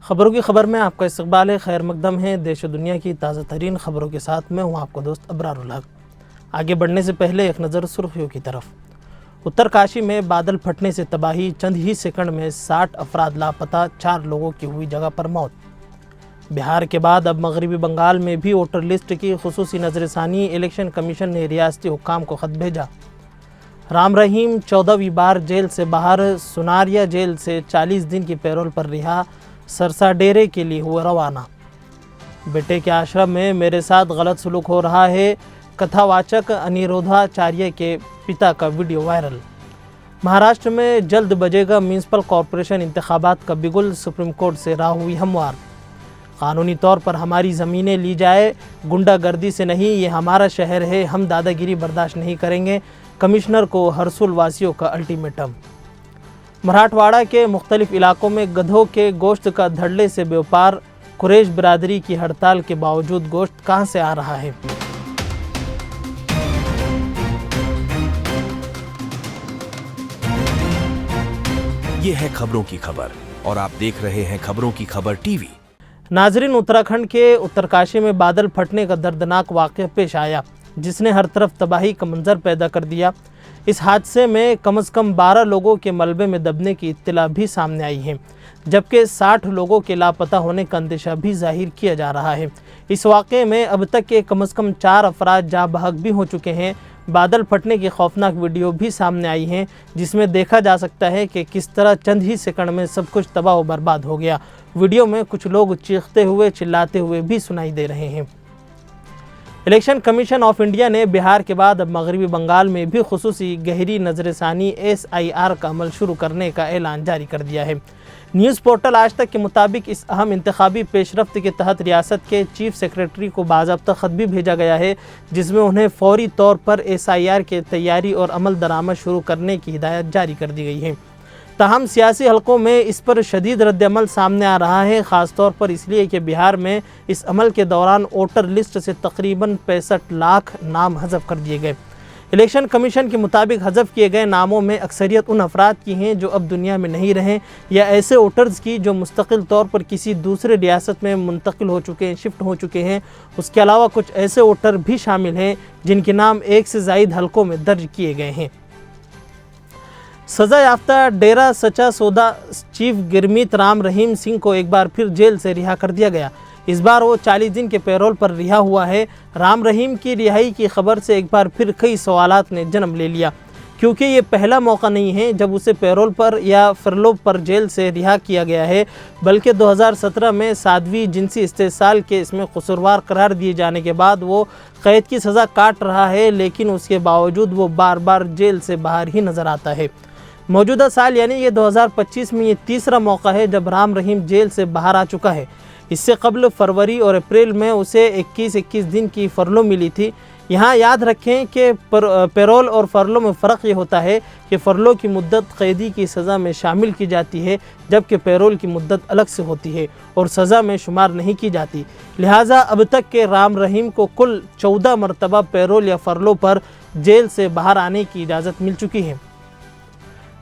خبروں کی خبر میں آپ کا استقبال ہے۔ خیر مقدم ہے دیش و دنیا کی تازہ ترین خبروں کے ساتھ میں ہوں آپ کا دوست ابرار الحق۔ آگے بڑھنے سے پہلے ایک نظر سرخیوں کی طرف۔ اترکاشی میں بادل پھٹنے سے تباہی، چند ہی سیکنڈ میں 60 افراد لاپتہ، 4 لوگوں کی ہوئی جگہ پر موت۔ بہار کے بعد اب مغربی بنگال میں بھی ووٹر لسٹ کی خصوصی نظر ثانی، الیکشن کمیشن نے ریاستی حکام کو خط بھیجا۔ رام رحیم 14ویں بار جیل سے باہر، سناریا جیل سے 40 دن کی پیرول پر رہا، سرسا ڈیرے کے لیے ہوئے روانہ۔ بیٹے کے آشرم میں میرے ساتھ غلط سلوک ہو رہا ہے، کتھا واچک انیرودھا چاریہ کے پتا کا ویڈیو وائرل۔ مہاراشٹر میں جلد بجے گا میونسپل کارپوریشن انتخابات کا بگل، سپریم کورٹ سے راہ ہوئی ہموار۔ قانونی طور پر ہماری زمینیں لی جائے، گنڈا گردی سے نہیں، یہ ہمارا شہر ہے، ہم دادا گیری برداشت نہیں کریں گے، کمشنر کو ہرسول واسیوں کا الٹیمیٹم۔ مراٹھواڑہ کے مختلف علاقوں میں گدھوں کے گوشت کا دھڑلے سے بیوپار، قریش برادری کی ہڑتال کے باوجود گوشت کہاں سے آ رہا ہے؟ یہ ہے خبروں کی خبر اور آپ دیکھ رہے ہیں خبروں کی خبر ٹی وی۔ ناظرین، اتراکھنڈ کے اترکاشی میں بادل پھٹنے کا دردناک واقعہ پیش آیا، جس نے ہر طرف تباہی کا منظر پیدا کر دیا۔ اس حادثے میں کم از کم 12 لوگوں کے ملبے میں دبنے کی اطلاع بھی سامنے آئی ہے، جبکہ 60 لوگوں کے لاپتہ ہونے کا اندیشہ بھی ظاہر کیا جا رہا ہے۔ اس واقعے میں اب تک کے کم از کم 4 افراد جاں بحق بھی ہو چکے ہیں۔ بادل پھٹنے کی خوفناک ویڈیو بھی سامنے آئی ہیں، جس میں دیکھا جا سکتا ہے کہ کس طرح چند ہی سیکنڈ میں سب کچھ تباہ و برباد ہو گیا۔ ویڈیو میں کچھ لوگ چیختے ہوئے، چلاتے ہوئے بھی سنائی دے رہے ہیں۔ الیکشن کمیشن آف انڈیا نے بہار کے بعد اب مغربی بنگال میں بھی خصوصی گہری نظر ثانی SIR کا عمل شروع کرنے کا اعلان جاری کر دیا ہے۔ نیوز پورٹل آج تک کے مطابق اس اہم انتخابی پیش رفت کے تحت ریاست کے چیف سیکریٹری کو باضابطہ خط بھی بھیجا گیا ہے، جس میں انہیں فوری طور پر SIR کے تیاری اور عمل درآمد شروع کرنے کی ہدایت جاری کر دی گئی ہے۔ تاہم سیاسی حلقوں میں اس پر شدید رد عمل سامنے آ رہا ہے، خاص طور پر اس لیے کہ بہار میں اس عمل کے دوران ووٹر لسٹ سے تقریباً 65 لاکھ نام حذف کر دیے گئے۔ الیکشن کمیشن کے مطابق حذف کیے گئے ناموں میں اکثریت ان افراد کی ہیں جو اب دنیا میں نہیں رہیں، یا ایسے ووٹرز کی جو مستقل طور پر کسی دوسرے ریاست میں منتقل ہو چکے ہیں، شفٹ ہو چکے ہیں۔ اس کے علاوہ کچھ ایسے ووٹر بھی شامل ہیں جن کے نام 1 سے زائد حلقوں میں درج کیے گئے ہیں۔ سزا یافتہ ڈیرا سچا سودا چیف گرمیت رام رحیم سنگھ کو ایک بار پھر جیل سے رہا کر دیا گیا۔ اس بار وہ 40 دن کے پیرول پر رہا ہوا ہے۔ رام رحیم کی رہائی کی خبر سے ایک بار پھر کئی سوالات نے جنم لے لیا، کیونکہ یہ پہلا موقع نہیں ہے جب اسے پیرول پر یا فرلو پر جیل سے رہا کیا گیا ہے، بلکہ 2017 میں 7ویں جنسی استحصال کے اس میں قصوروار قرار دیے جانے کے بعد وہ قید کی سزا کاٹ رہا ہے، لیکن اس کے باوجود وہ بار بار جیل سے باہر ہی نظر آتا ہے۔ موجودہ سال یعنی یہ 2025 میں یہ تیسرا موقع ہے جب رام رحیم جیل سے باہر آ چکا ہے۔ اس سے قبل فروری اور اپریل میں اسے 21 دن کی فرلو ملی تھی۔ یہاں یاد رکھیں کہ پیرول اور فرلو میں فرق یہ ہوتا ہے کہ فرلو کی مدت قیدی کی سزا میں شامل کی جاتی ہے، جبکہ پیرول کی مدت الگ سے ہوتی ہے اور سزا میں شمار نہیں کی جاتی۔ لہٰذا اب تک کے رام رحیم کو کل 14 مرتبہ پیرول یا فرلو پر جیل سے باہر آنے کی اجازت مل چکی ہے۔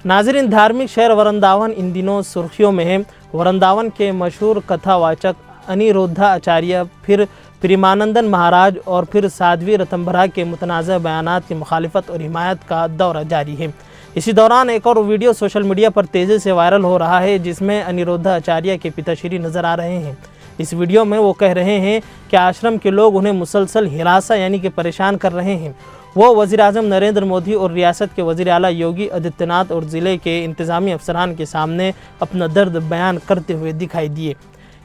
ناظرین، دھارمک شہر ورنداون ان دنوں سرخیوں میں ہے۔ ورنداون کے مشہور کتھا واچک انیرودھا آچاریہ پھر پریمانندن مہاراج اور پھر سادھوی رتنبھرا کے متنازع بیانات کی مخالفت اور حمایت کا دورہ جاری ہے۔ اسی دوران ایک اور ویڈیو سوشل میڈیا پر تیزی سے وائرل ہو رہا ہے، جس میں انیرودھا آچاریہ کے پتا شری نظر آ رہے ہیں۔ اس ویڈیو میں وہ کہہ رہے ہیں کہ آشرم کے لوگ انہیں مسلسل ہراساں یعنی کہ پریشان کر رہے ہیں۔ وہ وزیر اعظم نریندر مودی اور ریاست کے وزیر اعلیٰ یوگی آدتیہ ناتھ اور ضلع کے انتظامی افسران کے سامنے اپنا درد بیان کرتے ہوئے دکھائی دیے۔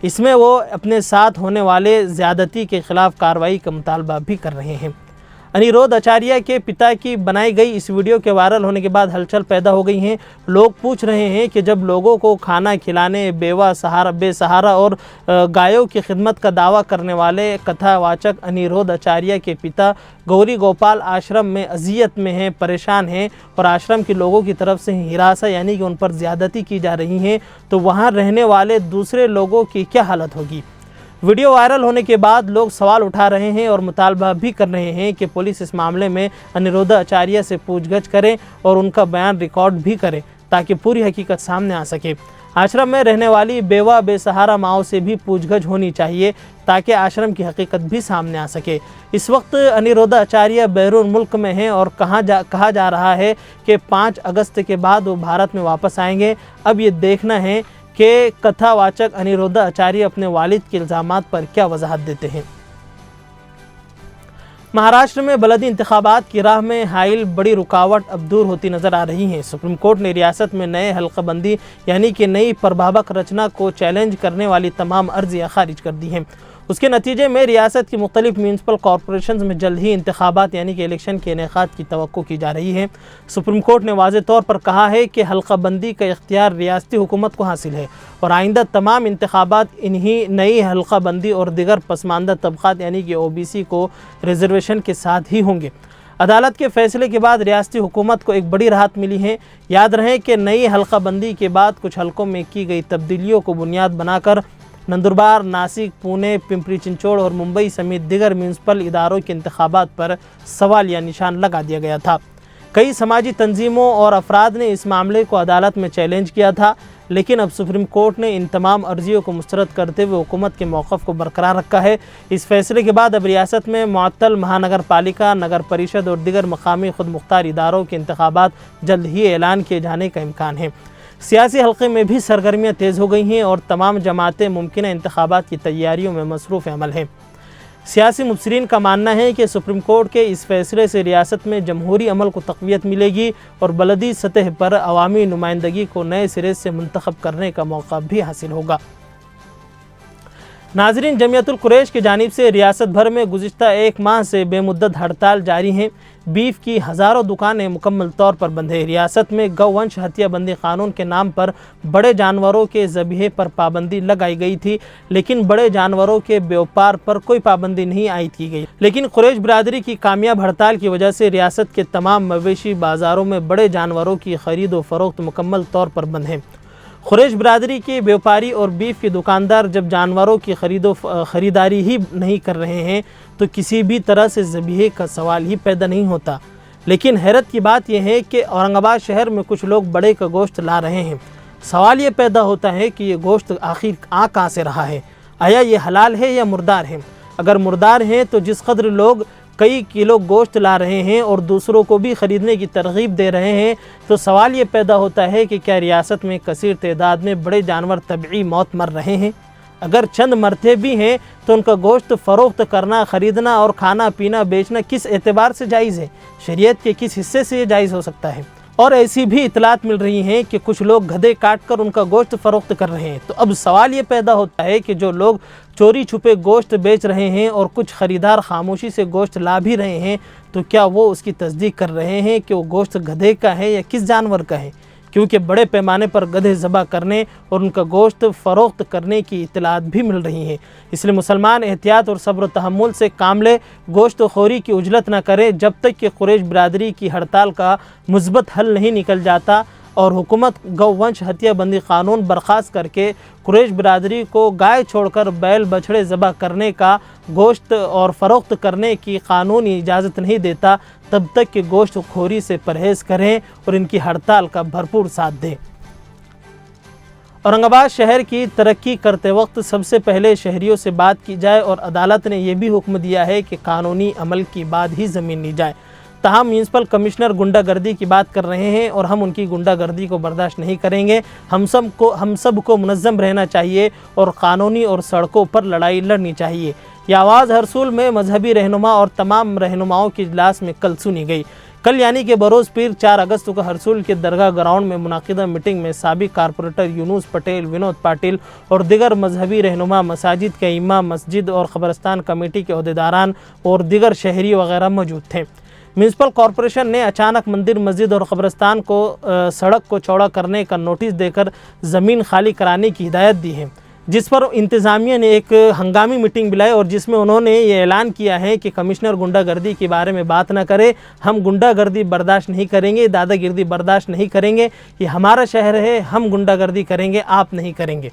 اس میں وہ اپنے ساتھ ہونے والے زیادتی کے خلاف کارروائی کا مطالبہ بھی کر رہے ہیں۔ انیرودھ آچاریہ کے پتا کی بنائی گئی اس ویڈیو کے وائرل ہونے کے بعد ہلچل پیدا ہو گئی ہیں۔ لوگ پوچھ رہے ہیں کہ جب لوگوں کو کھانا کھلانے، بے سہارا اور گایوں کی خدمت کا دعویٰ کرنے والے کتھا واچک انیرودھ آچاریہ کے پتا گوری گوپال آشرم میں اذیت میں ہیں، پریشان ہیں اور آشرم کے لوگوں کی طرف سے ہراساں یعنی کہ ان پر زیادتی کی جا رہی ہیں، تو وہاں رہنے والے دوسرے لوگوں کی کیا حالت ہوگی؟ ویڈیو وائرل ہونے کے بعد لوگ سوال اٹھا رہے ہیں اور مطالبہ بھی کر رہے ہیں کہ پولیس اس معاملے میں انیرودھ آچاریہ سے پوچھ گچھ کرے اور ان کا بیان ریکارڈ بھی کرے تاکہ پوری حقیقت سامنے آ سکے۔ आश्रम में रहने वाली बेवा बेसहारा माओं से भी पूछगछ होनी चाहिए ताकि आश्रम की हकीकत भी सामने आ सके। इस वक्त अनिरुद्ध आचार्य बैरून मुल्क में हैं और कहा जा रहा है कि 5 अगस्त के बाद वो भारत में वापस आएंगे। अब ये देखना है कि कथावाचक अनिरुद्ध आचार्य अपने वालिद के इल्ज़ामात पर क्या वजाहत देते हैं। महाराष्ट्र में बलदी इंतखाबात की राह में हाइल बड़ी रुकावट अब दूर होती नज़र आ रही हैं। सुप्रीम कोर्ट ने रियासत में नए हल्काबंदी यानी कि नई परभाबक रचना को चैलेंज करने वाली तमाम अर्जियाँ खारिज कर दी हैं। उसके नतीजे में रियासत की मुख्तलिफ म्यूनसिपल कॉरपोरेशन में जल्द ही इंतखाबात यानी कि इलेक्शन के इनेकाद की तवक्को की जा रही है। सुप्रीम कोर्ट ने वाज़ेह तौर पर कहा है कि हल्काबंदी का इख्तियार रियासती हुकूमत को हासिल है और आइंदा तमाम इंतखाबात इन्हीं नई हल्काबंदी और दिगर पसमानदा तबक़ात यानी कि OBC को रिजर्वेशन के साथ ही होंगे। अदालत के फैसले के बाद रियासती हुकूमत को एक बड़ी राहत मिली है। याद रहे कि नई हल्काबंदी के बाद कुछ हलकों में की गई तब्दीलियों को बुनियाद बनाकर नंदुरबार, नासिक, पुणे, पिंपरी चिंचोड़ और मुंबई समेत दिगर म्यूनसिपल इदारों के इंतखाबात पर सवाल या निशान लगा दिया गया था। कई समाजी तंजीमों और अफराद ने इस मामले को अदालत में चैलेंज किया था, लेकिन अब सुप्रीम कोर्ट ने इन तमाम अर्जियों को मुस्तरद करते हुए हुकूमत के मौक़िफ़ को बरकरार रखा है। इस फैसले के बाद अब रियासत में मुअत्तल महानगर पालिका, नगर परिषद और दिगर मकामी खुद मुख्तार इदारों के इंतखाबात जल्द ही ऐलान किए जाने का इम्कान है। सियासी हल्के में भी सरगर्मियाँ तेज़ हो गई हैं और तमाम जमातें मुमकिन इंतखाबात की तैयारियों में मसरूफ़ अमल हैं। सियासी मुबसरीन का मानना है कि सुप्रीम कोर्ट के इस फैसले से रियासत में जमहूरी अमल को तक़वियत मिलेगी और बलदी सतह पर अवामी नुमाइंदगी को नए सिरे से मुंतखब करने का मौका भी हासिल होगा। नाज़रीन, जमियतुल कुरैश की जानिब से रियासत भर में गुज़िश्ता 1 माह से बेमुद्दत हड़ताल जारी हैं। बीफ की हज़ारों दुकानें मुकम्मल तौर पर बंद है। रियासत में गौवंश हत्याबंदी कानून के नाम पर बड़े जानवरों के ज़बीहे पर पाबंदी लगाई गई थी, लेकिन बड़े जानवरों के व्यापार पर कोई पाबंदी नहीं आयद की गई। लेकिन कुरैश बिरादरी की कामयाब हड़ताल की वजह से रियासत के तमाम मवेशी बाज़ारों में बड़े जानवरों की ख़रीद व फ़रोख्त मुकम्मल तौर पर बंद है। कुरैश बिरादरी के व्यापारी और बीफ के दुकानदार जब जानवरों की ख़रीदारी ही नहीं कर रहे हैं तो किसी भी तरह से ज़बीहे का सवाल ही पैदा नहीं होता। लेकिन हैरत की बात यह है कि औरंगाबाद शहर में कुछ लोग बड़े का गोश्त ला रहे हैं। सवाल ये पैदा होता है कि ये गोश्त आखिर आ कहाँ से रहा है? आया ये हलाल है या मुर्दार है? अगर मुर्दार हैं तो जिस कदर लोग कई किलो गोश्त ला रहे हैं और दूसरों को भी ख़रीदने की तरगीब दे रहे हैं, तो सवाल ये पैदा होता है कि क्या रियासत में कसीर तादाद में बड़े जानवर तबई मौत मर रहे हैं? अगर चंद मरते भी हैं तो उनका गोश्त फ़रोख्त करना, ख़रीदना और खाना पीना बेचना किस एतबार से जायज़ है? शरीयत के किस हिस्से से ये जायज़ हो सकता है? और ऐसी भी इतलात मिल रही हैं कि कुछ लोग गधे काट कर उनका गोश्त फ़रोख्त कर रहे हैं। तो अब सवाल ये पैदा होता है कि जो लोग चोरी छुपे गोश्त बेच रहे हैं और कुछ ख़रीदार खामोशी से गोश्त ला भी रहे हैं, तो क्या वो उसकी तस्दीक कर रहे हैं कि वो गोश्त गधे का है या किस जानवर का है? क्योंकि बड़े पैमाने पर गधे ज़बह करने और उनका गोश्त फ़रोख्त करने की इतलात भी मिल रही हैं। इसलिए मुसलमान एहतियात और सब्र तहम्मुल से काम ले, गोश्त खोरी की उजलत न करे जब तक कि कुरैश बिरादरी की हड़ताल का मुस्बत हल नहीं निकल जाता और हुकूमत गौवंश हत्याबंदी कानून बर्खास्त करके कुरैश बिरादरी को गाय छोड़कर बैल बछड़े ज़बह करने का, गोश्त और फ़रोख्त करने की कानूनी इजाज़त नहीं देता, तब तक कि गोश्त खोरी से परहेज़ करें और इनकी हड़ताल का भरपूर साथ दें। औरंगाबाद शहर की तरक्की करते वक्त सबसे पहले शहरियों से बात की जाए और अदालत ने यह भी हुक्म दिया है कि कानूनी अमल के बाद ही ज़मीन ली जाए। ताहम म्यूनसिपल कमिश्नर गुंडागर्दी की बात कर रहे हैं और हम उनकी गुंडागर्दी को बर्दाश्त नहीं करेंगे। हम सब को मुनज़्ज़म रहना चाहिए और क़ानूनी और सड़कों पर लड़ाई लड़नी चाहिए। यह आवाज़ हरसूल में मजहबी रहनुमा और तमाम रहनुमाओं के इजलास में कल सुनी गई। कल यानी कि बरोज़ पीर 4 अगस्त को हरसूल के दरगाह ग्राउंड में मुनाकिदा मीटिंग में साबिक़ कारपोरेटर यूनुस पटेल, विनोद पाटिल और दिगर मजहबी रहनुमा, मसाजिद के इमाम, मस्जिद और क़ब्रस्तान कमेटी के अहदेदारान और दिगर शहरी वगैरह मौजूद थे। म्यूनसिपल कॉरपोरेशन ने अचानक मंदिर, मस्जिद और क़ब्रस्तान को सड़क को चौड़ा करने का नोटिस देकर ज़मीन खाली कराने की हिदायत दी है, जिस पर इंतज़ामिया ने एक हंगामी मीटिंग बुलाई और जिसमें उन्होंने ये ऐलान किया है कि कमिश्नर गुंडागर्दी के बारे में बात न करे। हम गुंडागर्दी बर्दाश्त नहीं करेंगे, दादागिर्दी बर्दाश्त नहीं करेंगे। ये हमारा शहर है, हम गुंडागर्दी करेंगे, आप नहीं करेंगे।